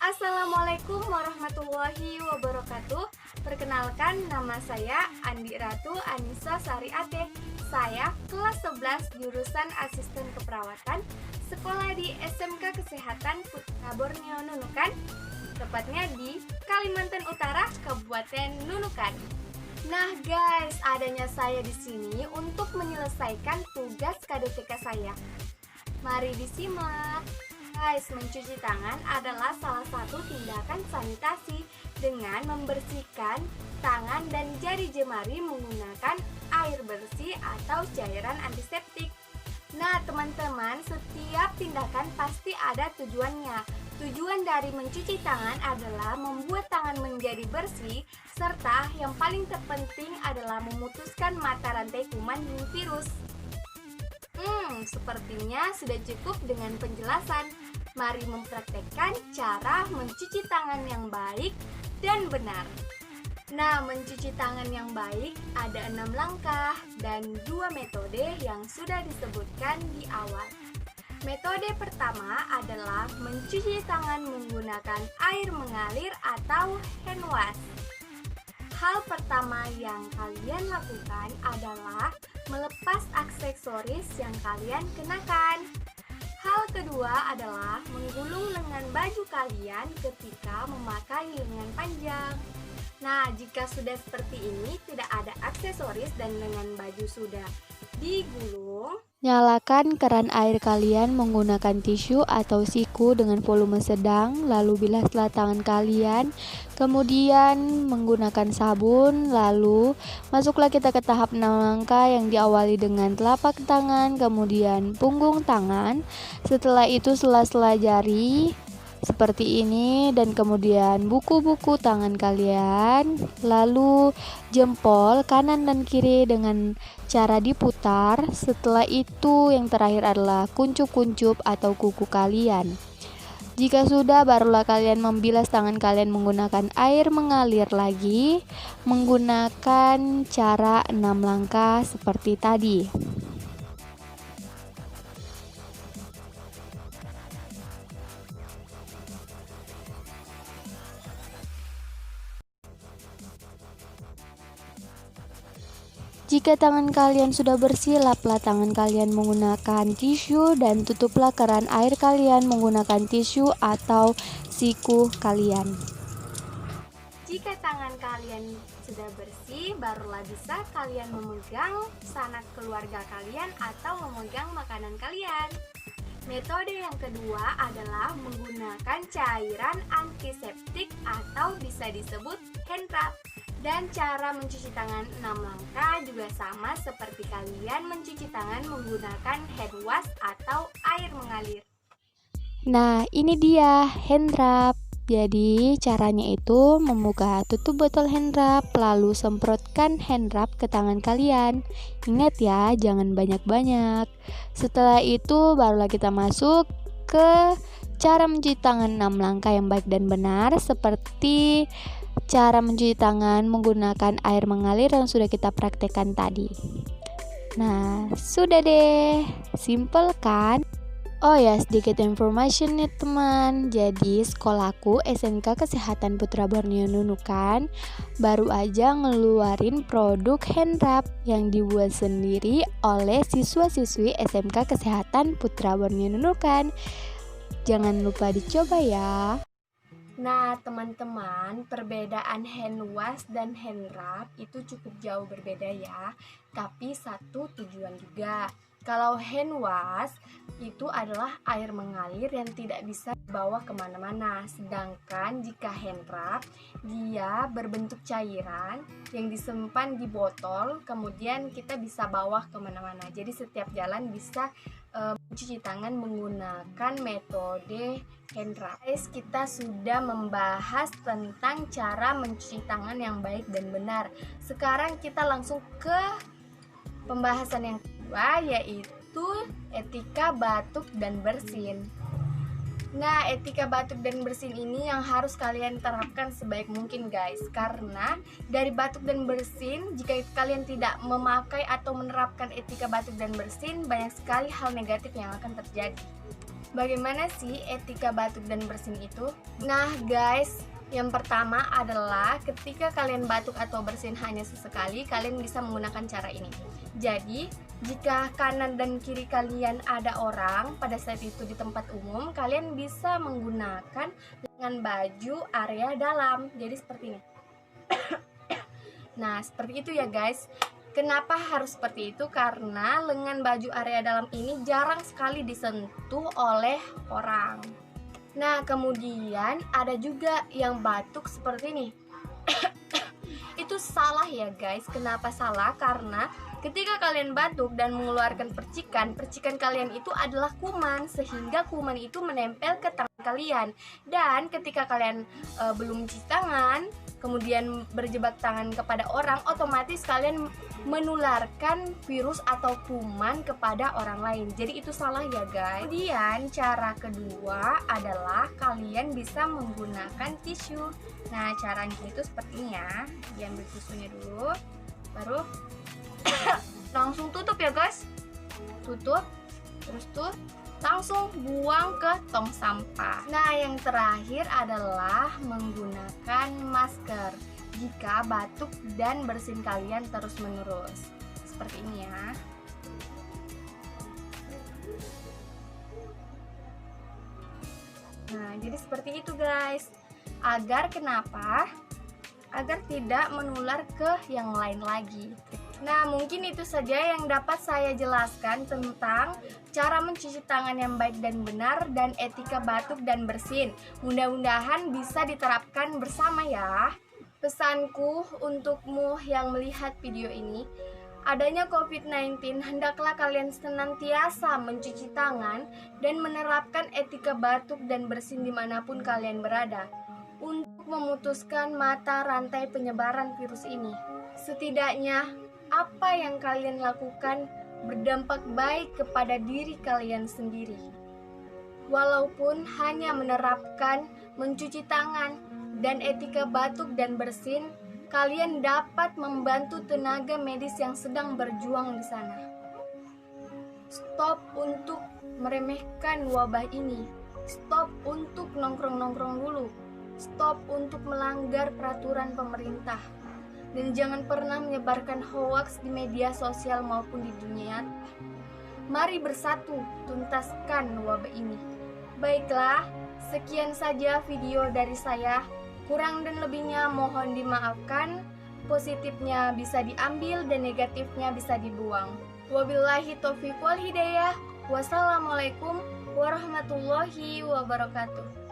Assalamualaikum warahmatullahi wabarakatuh. Perkenalkan, nama saya Andi Ratu Anissa Sariate. Saya kelas 11 jurusan Asisten Keperawatan, sekolah di SMK Kesehatan Putra Borneo Nunukan, tepatnya di Kalimantan Utara, Kabupaten Nunukan. Nah guys, adanya saya di sini untuk menyelesaikan tugas KDTK saya. Mari disimak. Guys, mencuci tangan adalah salah satu tindakan sanitasi dengan membersihkan tangan dan jari jemari menggunakan air bersih atau cairan antiseptik. Nah, teman-teman, setiap tindakan pasti ada tujuannya. Tujuan dari mencuci tangan adalah membuat tangan menjadi bersih, serta yang paling terpenting adalah memutuskan mata rantai kuman dan virus. Sepertinya sudah cukup dengan penjelasan. Mari mempraktekkan cara mencuci tangan yang baik dan benar. Nah, mencuci tangan yang baik ada 6 langkah dan 2 metode yang sudah disebutkan di awal. Metode pertama adalah mencuci tangan menggunakan air mengalir atau hand wash. Hal pertama yang kalian lakukan adalah melepas aksesoris yang kalian kenakan. Hal kedua adalah menggulung lengan baju kalian ketika memakai lengan panjang. Nah, jika sudah seperti ini, tidak ada aksesoris dan lengan baju sudah digulung, nyalakan keran air kalian menggunakan tisu atau siku dengan volume sedang, lalu bilaslah tangan kalian, kemudian menggunakan sabun, lalu masuklah kita ke tahap 6 langkah yang diawali dengan telapak tangan, kemudian punggung tangan, setelah itu sela-sela jari seperti ini, dan kemudian buku-buku tangan kalian, lalu jempol kanan dan kiri dengan cara diputar. Setelah itu yang terakhir adalah kuncup-kuncup atau kuku kalian. Jika sudah, barulah kalian membilas tangan kalian menggunakan air mengalir lagi, menggunakan cara 6 langkah seperti tadi. Jika tangan kalian sudah bersih, laplah tangan kalian menggunakan tisu dan tutuplah keran air kalian menggunakan tisu atau siku kalian. Jika tangan kalian sudah bersih, barulah bisa kalian memegang sanak keluarga kalian atau memegang makanan kalian. Metode yang kedua adalah menggunakan cairan antiseptik atau bisa disebut hand rub. Dan cara mencuci tangan 6 langkah juga sama seperti kalian mencuci tangan menggunakan hand wash atau air mengalir. Nah, ini dia hand rub. Jadi caranya itu membuka tutup botol hand rub, lalu semprotkan hand rub ke tangan kalian. Ingat ya, jangan banyak-banyak. Setelah itu barulah kita masuk ke cara mencuci tangan 6 langkah yang baik dan benar, seperti cara mencuci tangan menggunakan air mengalir yang sudah kita praktekkan tadi. Nah, sudah deh, simple kan? Oh ya, sedikit information nih teman. Jadi sekolahku SMK Kesehatan Putra Borneo Nunukan baru aja ngeluarin produk hand rub yang dibuat sendiri oleh siswa-siswi SMK Kesehatan Putra Borneo Nunukan. Jangan lupa dicoba ya. Nah teman-teman, perbedaan hand wash dan hand rub itu cukup jauh berbeda ya, tapi satu tujuan juga. Kalau hand wash itu adalah air mengalir yang tidak bisa dibawa kemana-mana. Sedangkan jika hand rub, dia berbentuk cairan yang disimpan di botol, kemudian kita bisa bawa kemana-mana. Jadi setiap jalan bisa mencuci tangan menggunakan metode hand rub. Guys, kita sudah membahas tentang cara mencuci tangan yang baik dan benar. Sekarang kita langsung ke pembahasan yang kedua, yaitu etika batuk dan bersin. Nah, etika batuk dan bersin ini yang harus kalian terapkan sebaik mungkin guys, karena dari batuk dan bersin, jika kalian tidak memakai atau menerapkan etika batuk dan bersin, banyak sekali hal negatif yang akan terjadi. Bagaimana sih etika batuk dan bersin itu? Nah guys, yang pertama adalah ketika kalian batuk atau bersin hanya sesekali, kalian bisa menggunakan cara ini. Jadi, jika kanan dan kiri kalian ada orang pada saat itu di tempat umum, kalian bisa menggunakan lengan baju area dalam. Jadi seperti ini. Nah, seperti itu ya guys. Kenapa harus seperti itu? Karena lengan baju area dalam ini jarang sekali disentuh oleh orang. Nah, kemudian ada juga yang batuk seperti ini. Itu salah ya guys. Kenapa salah? Karena ketika kalian batuk dan mengeluarkan percikan kalian itu adalah kuman, sehingga kuman itu menempel ke tangan kalian. Dan ketika kalian belum cuci tangan, kemudian berjebak tangan kepada orang, otomatis kalian menularkan virus atau kuman kepada orang lain. Jadi itu salah ya guys. Kemudian cara kedua adalah kalian bisa menggunakan tisu. Nah, caranya itu seperti ini ya. Diambil tisunya dulu, baru langsung tutup ya guys. Tutup, terus tuh langsung buang ke tong sampah. Nah, yang terakhir adalah menggunakan masker jika batuk dan bersin kalian terus-menerus. Seperti ini ya. Nah, jadi seperti itu guys. Agar kenapa? Agar tidak menular ke yang lain lagi. Nah, mungkin itu saja yang dapat saya jelaskan tentang cara mencuci tangan yang baik dan benar dan etika batuk dan bersin. Mudah-mudahan bisa diterapkan bersama ya. Pesanku untukmu yang melihat video ini, adanya COVID-19, hendaklah kalian senantiasa mencuci tangan dan menerapkan etika batuk dan bersin dimanapun kalian berada untuk memutuskan mata rantai penyebaran virus ini. Setidaknya, apa yang kalian lakukan berdampak baik kepada diri kalian sendiri. Walaupun hanya menerapkan mencuci tangan dan etika batuk dan bersin, kalian dapat membantu tenaga medis yang sedang berjuang di sana. Stop untuk meremehkan wabah ini. Stop untuk nongkrong-nongkrong dulu. Stop untuk melanggar peraturan pemerintah. Dan jangan pernah menyebarkan hoaks di media sosial maupun di dunia. Mari bersatu tuntaskan wabah ini. Baiklah, sekian saja video dari saya. Kurang dan lebihnya mohon dimaafkan. Positifnya bisa diambil dan negatifnya bisa dibuang. Wabillahi taufiq wal hidayah. Wassalamualaikum warahmatullahi wabarakatuh.